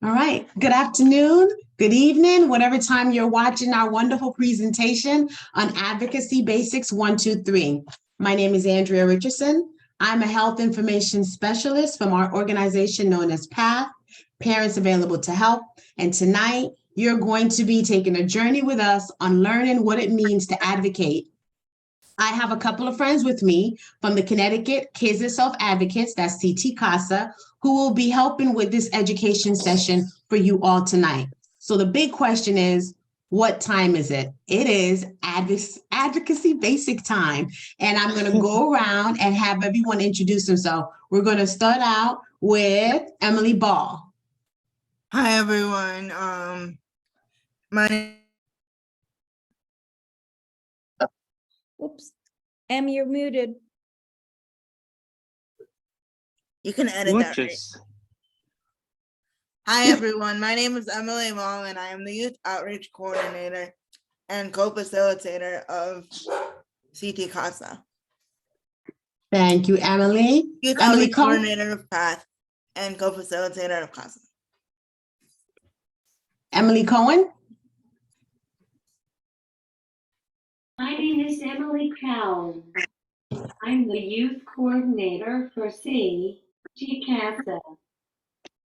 All right. Good afternoon, good evening, whatever time you're watching our wonderful presentation on Advocacy Basics 1, 2, 3. My name is Andrea Richardson. I'm a health information specialist from our organization known as PATH, Parents Available to Help. And tonight, you're going to be taking a journey with us on learning what it means to advocate. I have a couple of friends with me from the Connecticut KASA Self-Advocates, that's CT KASA, who will be helping with this education session for you all tonight. So the big question is, what time is it? It is Advocacy Basic time. And I'm going to go around and have everyone introduce themselves. We're going to start out with Emily Ball. Hi, everyone. Oops. Em, you're muted. You can edit that. Right? Hi, everyone. My name is Emily Long, and I am the Youth Outreach Coordinator and co-facilitator of CT KASA. Thank you, Emily. Youth Emily Outreach Coordinator of PATH and co-facilitator of KASA. Emily Cohen. My name is Emily Cowan. I'm the Youth Coordinator for CT KASA.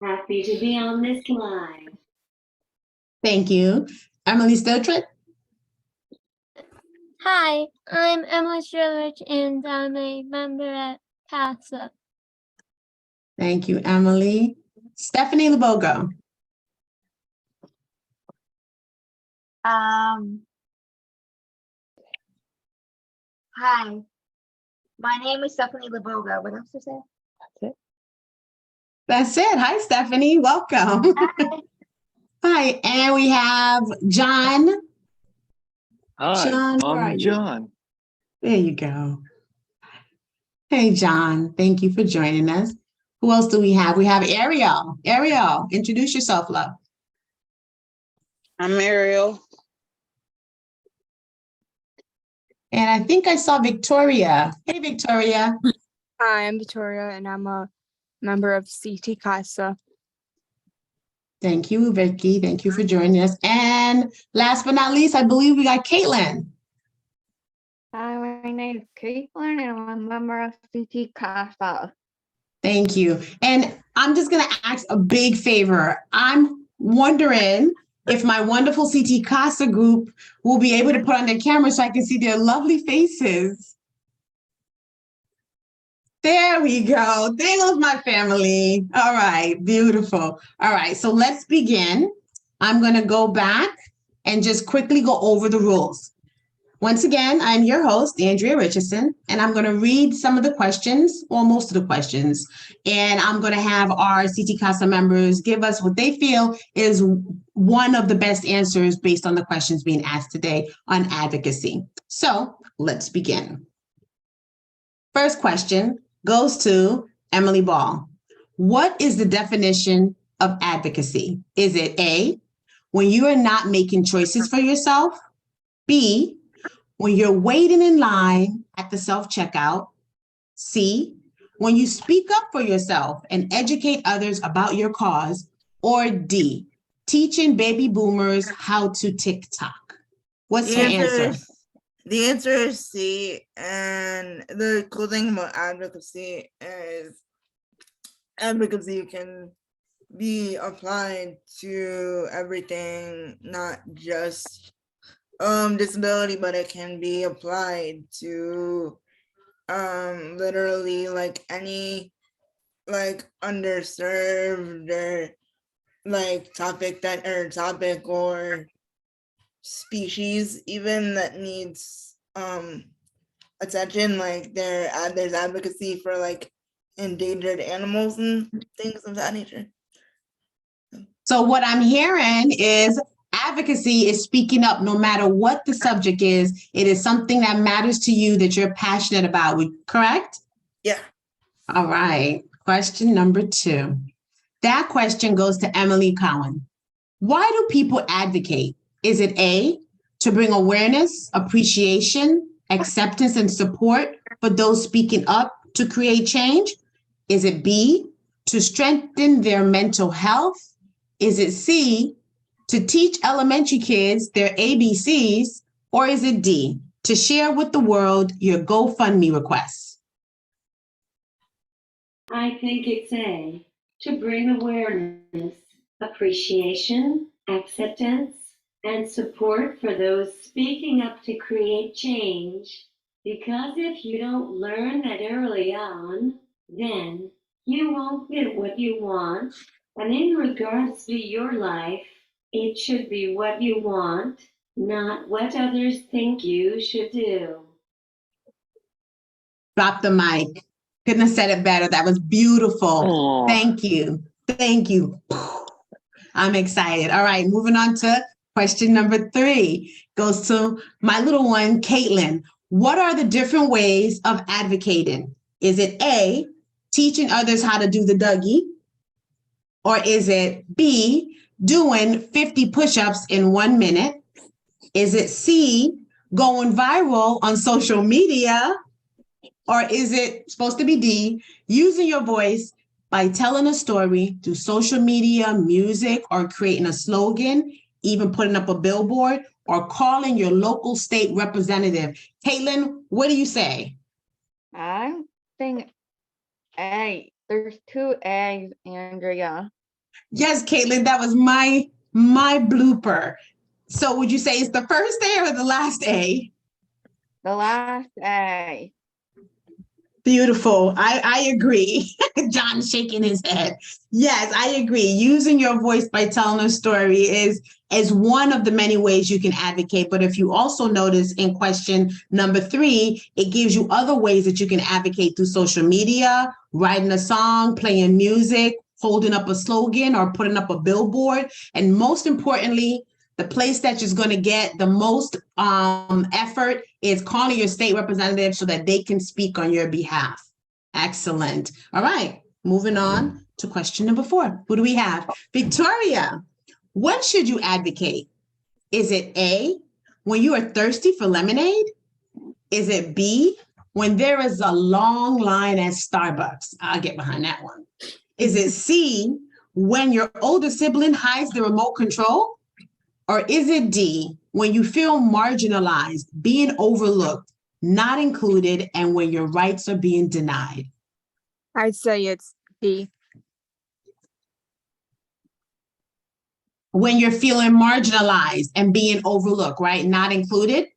Happy to be on this line. Thank you. Emily Stiltrit. Hi, I'm Emily Strillage, and I'm a member at KASA. Thank you, Emily. Stephanie Labogo. Hi, my name is Stephanie Laboga. What else to say? That's it. That's it. Hi, Stephanie. Welcome. Hi. Hi, and we have John. Hi, John, where are I'm you? John. There you go. Hey, John. Thank you for joining us. Who else do we have? We have Ariel. Ariel, introduce yourself, love. I'm Ariel. And I think I saw Victoria. Hey, Victoria. Hi, I'm Victoria, and I'm a member of CT KASA. Thank you, Vicky. Thank you for joining us. And last but not least, I believe we got Caitlin. Hi, my name is Caitlin, and I'm a member of CT KASA. Thank you. And I'm just going to ask a big favor. I'm wondering if my wonderful CT KASA group will be able to put on their camera so I can see their lovely faces. There we go. There goes my family. All right, beautiful. All right, so let's begin. I'm going to go back and just quickly go over the rules. Once again, I'm your host, Andrea Richardson, and I'm going to read some of the questions, or most of the questions, and I'm going to have our CT KASA members give us what they feel is one of the best answers based on the questions being asked today on advocacy. So let's begin. First question goes to Emily Ball. What is the definition of advocacy? Is it A, when you are not making choices for yourself? B, when you're waiting in line at the self-checkout? C, when you speak up for yourself and educate others about your cause? Or D, teaching baby boomers how to TikTok? What's your answer? The answer is C, and the cool thing about advocacy is advocacy can be applied to everything, not just disability, but it can be applied to literally like any like underserved or like topic or species even that needs attention. Like there's advocacy for like endangered animals and things of that nature. So what I'm hearing is advocacy is speaking up no matter what the subject is. It is something that matters to you that you're passionate about, correct? Yeah. All right. Question number 2. That question goes to Emily Cowan. Why do people advocate? Is it A, to bring awareness, appreciation, acceptance, and support for those speaking up to create change? Is it B, to strengthen their mental health? Is it C, to teach elementary kids their ABCs? Or is it D, to share with the world your GoFundMe requests? I think it's A, to bring awareness, appreciation, acceptance, and support for those speaking up to create change. Because if you don't learn that early on, then you won't get what you want. And in regards to your life, it should be what you want, not what others think you should do. Drop the mic. Couldn't have said it better. That was beautiful. Oh. Thank you. Thank you. I'm excited. All right, moving on to question number 3. Goes to my little one, Caitlin. What are the different ways of advocating? Is it A, teaching others how to do the Dougie? Or is it B, doing 50 push-ups in 1 minute? Is it C, going viral on social media? Or is it supposed to be D, using your voice by telling a story through social media, music, or creating a slogan, even putting up a billboard, or calling your local state representative? Caitlin, what do you say? I think A. There's 2 A's, Andrea. Yes, Caitlin, that was my blooper. So would you say it's the first A or the last A? The last A. Beautiful. I agree. John's shaking his head. Yes, I agree. Using your voice by telling a story is one of the many ways you can advocate. But if you also notice in question number 3, it gives you other ways that you can advocate through social media, writing a song, playing music, holding up a slogan, or putting up a billboard. And most importantly, the place that is going to get the most effort is calling your state representative so that they can speak on your behalf. Excellent. All right, moving on to question number 4. Who do we have? Victoria, when should you advocate? Is it A, when you are thirsty for lemonade? Is it B, when there is a long line at Starbucks? I'll get behind that one. Is it C, when your older sibling hides the remote control? Or is it D, when you feel marginalized, being overlooked, not included, and when your rights are being denied? I'd say it's D. When you're feeling marginalized and being overlooked, right? Not included?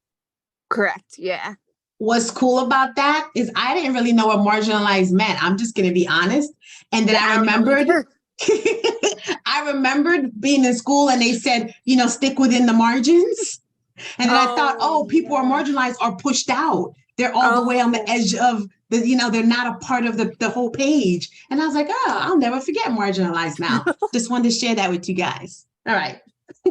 Correct. Yeah. What's cool about that is I didn't really know what marginalized meant. I'm just going to be honest. And then I remembered I remembered being in school and they said, stick within the margins. And then I thought, people are marginalized or pushed out. They're all the way on the edge of they're not a part of the whole page. And I was like, I'll never forget marginalized now. Just wanted to share that with you guys. All right.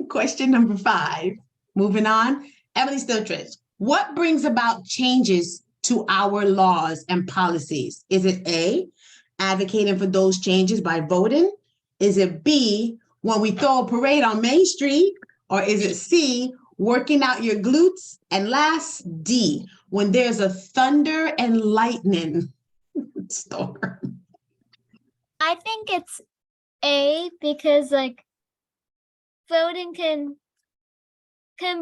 Question number 5. Moving on. Emily Stiltridge, what brings about changes to our laws and policies? Is it A, advocating for those changes by voting? Is it B, when we throw a parade on Main Street? Or is it C, working out your glutes? And last, D, when there's a thunder and lightning storm? I think it's A, because voting can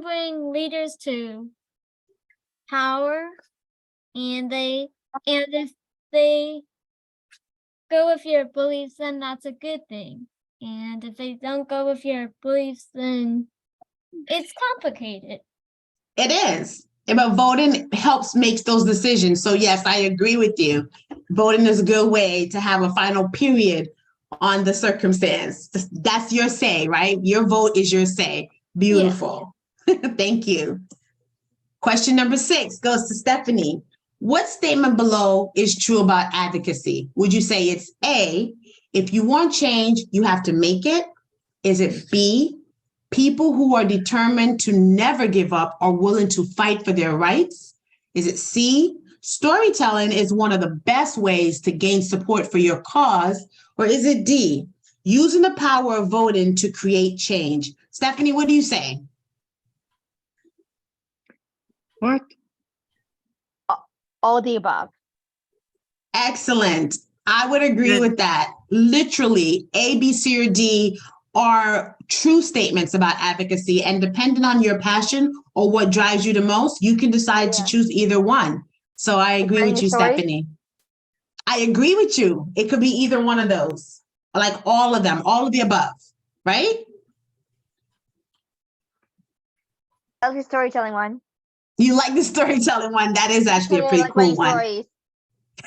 bring leaders to power, and if they go with your beliefs, then that's a good thing. And if they don't go with your beliefs, then it's complicated. It is. But voting helps makes those decisions. So yes, I agree with you. Voting is a good way to have a final period on the circumstance. That's your say, right? Your vote is your say. Beautiful. Yeah. Thank you. Question number 6 goes to Stephanie. What statement below is true about advocacy? Would you say it's A, if you want change, you have to make it? Is it B, people who are determined to never give up are willing to fight for their rights? Is it C, storytelling is one of the best ways to gain support for your cause? Or is it D, using the power of voting to create change? Stephanie, what do you say? What? All the above. Excellent. I would agree with that. Literally, A, B, C, or D are true statements about advocacy, and depending on your passion or what drives you the most, you can decide to Yeah. choose either one. So I agree writing with a you, story? Stephanie. I agree with you. It could be either one of those, like all of them, all of the above, right? I like the storytelling one. You like the storytelling one. That is actually a I pretty like cool writing one. stories.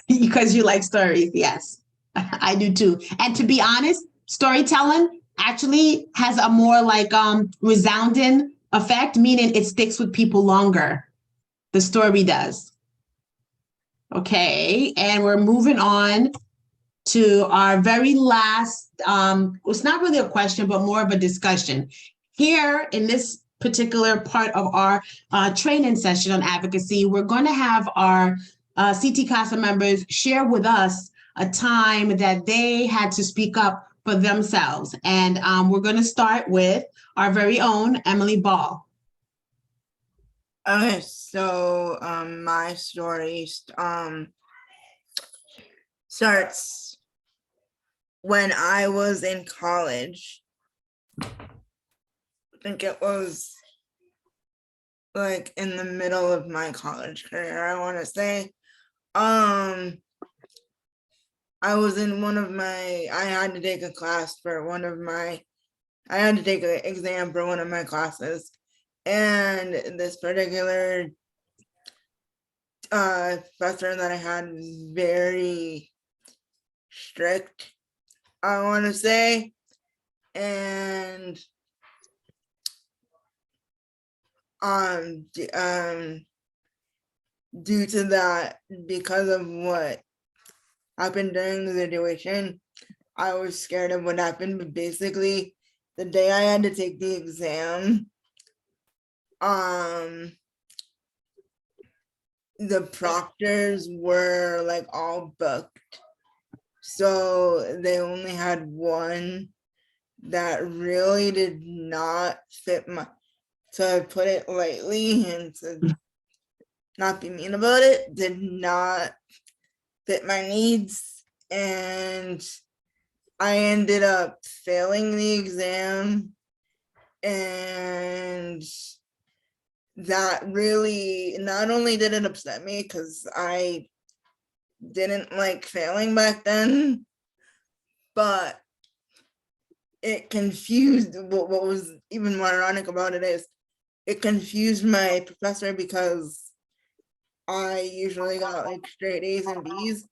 Because you like stories. Yes, I do too. And to be honest, storytelling actually has a more like resounding effect, meaning it sticks with people longer. The story does. Okay, and we're moving on to our very last, it's not really a question, but more of a discussion. Here in this particular part of our training session on advocacy, we're going to have our CT KASA members share with us a time that they had to speak up for themselves. And we're going to start with our very own Emily Ball. Okay, so my story starts when I was in college. I think it was like in the middle of my college career, I want to say. I was in I had to take a class for I had to take an exam for one of my classes. And this particular professor that I had was very strict, I want to say. And due to that, because of what happened during the situation, I was scared of what happened. But basically, the day I had to take the exam, the proctors were like all booked, so they only had one that really did not fit my, to put it lightly and to not be mean about it, did not fit my needs. And I ended up failing the exam, and that really, not only did it upset me because I didn't like failing back then, but it confused, what was even more ironic about it is it confused my professor, because I usually got like straight A's and B's.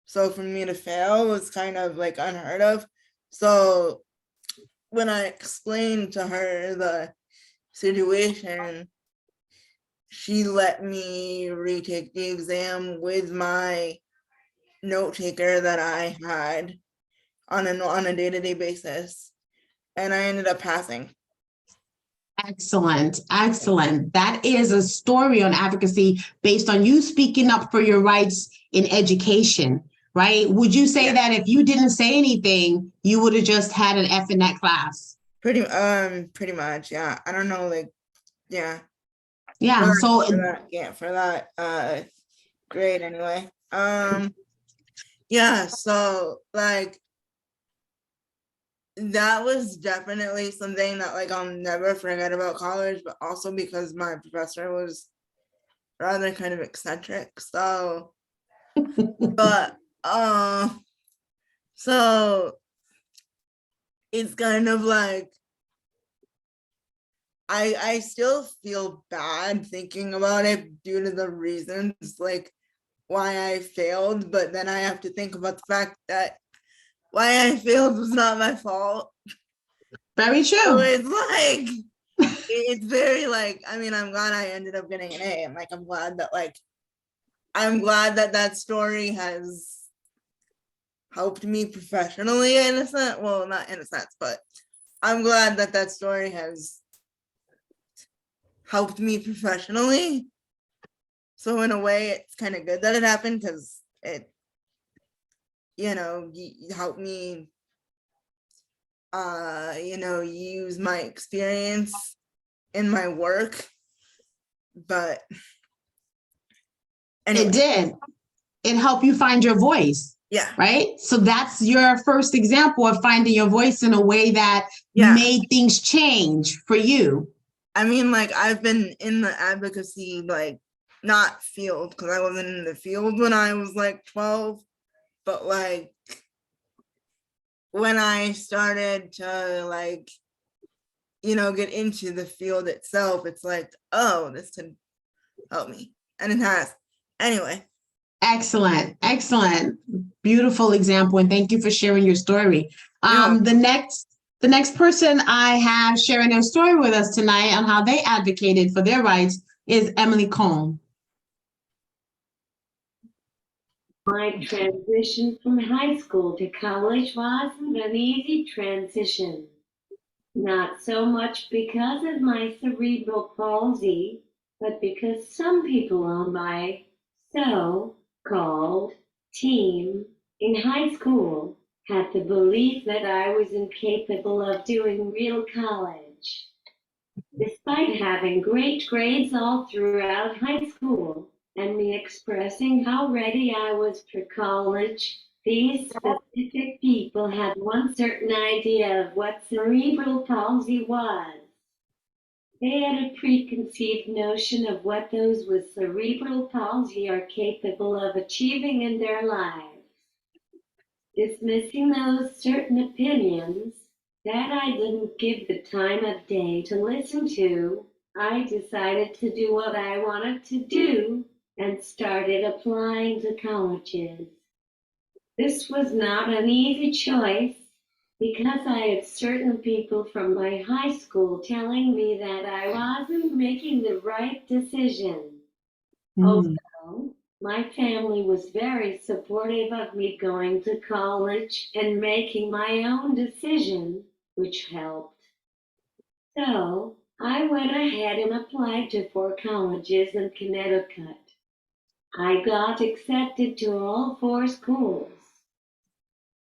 So for me to fail was kind of like unheard of. So when I explained to her the situation, she let me retake the exam with my note taker that I had on a day-to-day basis, and I ended up passing. Excellent, excellent. That is a story on advocacy based on you speaking up for your rights in education, right? Would you say that if you didn't say anything, you would have just had an F in that class? Pretty much, yeah. I don't know, like, yeah. Yeah, so For that grade anyway. Yeah, so like that was definitely something that like I'll never forget about college, but also because my professor was rather kind of eccentric. So but so it's kind of like I still feel bad thinking about it due to the reasons like why I failed, but then I have to think about the fact that why I failed was not my fault. very true. So it's like, it's very like, I mean, I'm glad I ended up getting an A. And like, I'm glad that that story has helped me professionally in a sense. Well, not in a sense, but I'm glad that that story has helped me professionally. So in a way, it's kind of good that it happened, because it, you know, helped me, you know, use my experience in my work. But anyway. It did. it helped you find your voice. Yeah. Right? So that's your first example of finding your voice in a way that made things change for you. I mean, like, I've been in the advocacy, like, not field, because I wasn't in the field when I was like 12, but like when I started to like, you know, get into the field itself, it's like, oh, this could help me. And it has. Anyway. Excellent. Excellent. Beautiful example. And thank you for sharing your story. The next person I have sharing their story with us tonight on how they advocated for their rights is Emily Cohn. My transition from high school to college wasn't an easy transition. Not so much because of my cerebral palsy, but because some people on my so-called team in high school had the belief that I was incapable of doing real college. Despite having great grades all throughout high school and me expressing how ready I was for college, these specific people had one certain idea of what cerebral palsy was. They had a preconceived notion of what those with cerebral palsy are capable of achieving in their lives. Dismissing those certain opinions that I didn't give the time of day to listen to, I decided to do what I wanted to do and started applying to colleges. This was not an easy choice because I had certain people from my high school telling me that I wasn't making the right decision. Also, my family was very supportive of me going to college and making my own decision, which helped. So I went ahead and applied to 4 colleges in Connecticut. I got accepted to all 4 schools.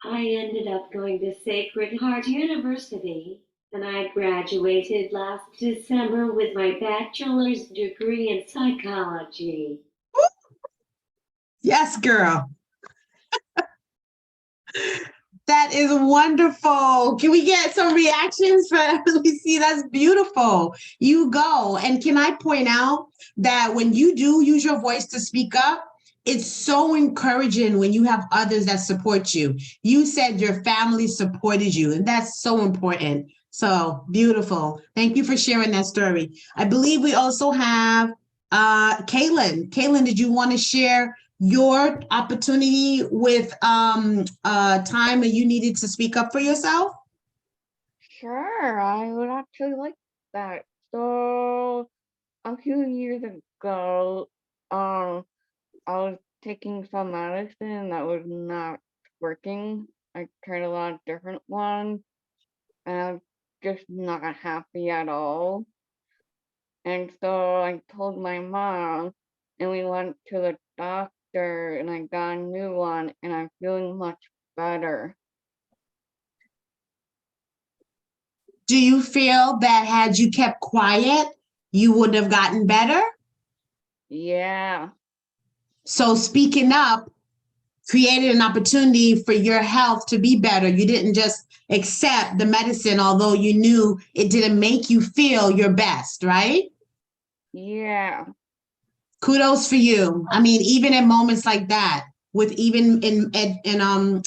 I ended up going to Sacred Heart University, and I graduated last December with my bachelor's degree in psychology. Yes, girl. That is wonderful. Can we get some reactions for Emily? See, that's beautiful. You go. And can I point out that when you do use your voice to speak up, it's so encouraging when you have others that support you. You said your family supported you, and that's so important. So beautiful. Thank you for sharing that story. I believe we also have Kaylin. Kaylin, did you want to share your opportunity with time that you needed to speak up for yourself? Sure, I would actually like that. So a few years ago, I was taking some medicine that was not working. I tried a lot of different ones, and I was just not happy at all. And so I told my mom, and we went to the doctor, and I got a new one, and I'm feeling much better. Do you feel that had you kept quiet, you would have gotten better? Yeah. So speaking up created an opportunity for your health to be better. You didn't just accept the medicine, although you knew it didn't make you feel your best, right? Yeah. Kudos for you. I mean, even in moments like that, with even in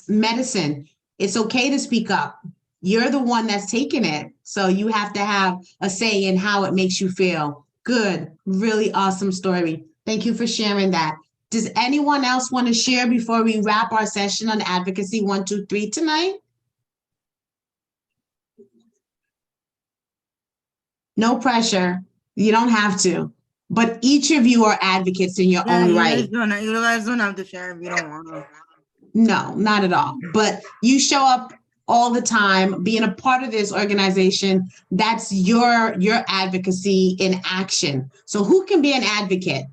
medicine, it's okay to speak up. You're the one that's taking it. So you have to have a say in how it makes you feel. Good. Really awesome story. Thank you for sharing that. Does anyone else want to share before we wrap our session on Advocacy 1, 2, 3 tonight? No pressure. You don't have to. But each of you are advocates in your own right. You guys don't have to share if you don't want to. No, not at all. But you show up all the time, being a part of this organization. That's your advocacy in action. So who can be an advocate?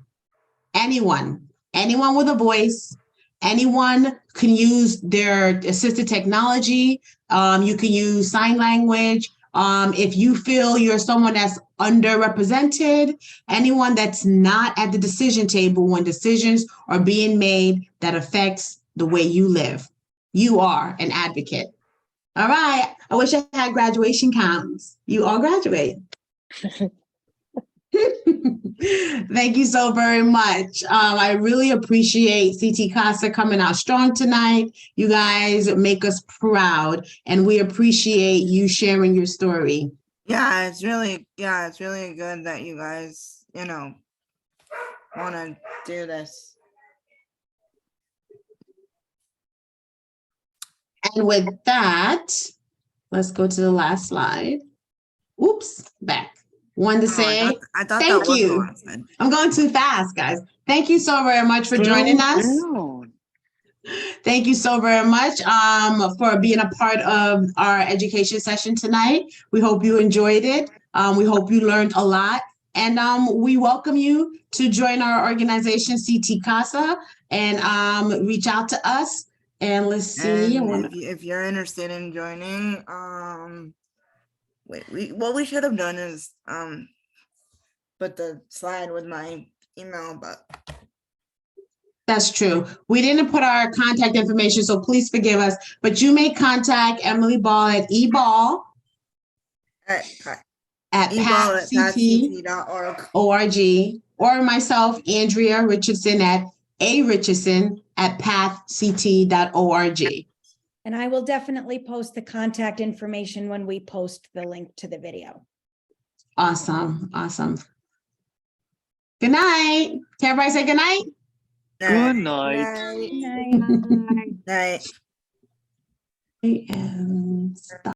Anyone with a voice. Anyone can use their assistive technology. You can use sign language. If you feel you're someone that's underrepresented, anyone that's not at the decision table when decisions are being made that affects the way you live, you are an advocate. All right. I wish I had graduation counts. You all graduate. Thank you so very much. I really appreciate CT KASA coming out strong tonight. You guys make us proud, and we appreciate you sharing your story. Yeah, it's really good that you guys, want to do this. And with that, let's go to the last slide. Oops, back. Wanted to say I thought thank that was the you. last slide. I'm going too fast, guys. Thank you so very much for joining us. Thank you so very much for being a part of our education session tonight. We hope you enjoyed it. We hope you learned a lot. And we welcome you to join our organization, CT KASA, and reach out to us. And let's see. And if you're interested in joining, what we should have done is put the slide with my email, but that's true. We didn't put our contact information, so please forgive us. But you may contact Emily Ball at eball at pathct.org, or myself, Andrea Richardson at pathct.org. And I will definitely post the contact information when we post the link to the video. Awesome. Awesome. Good night. Can everybody say good night? Good night. Night. Night. Night. And stop.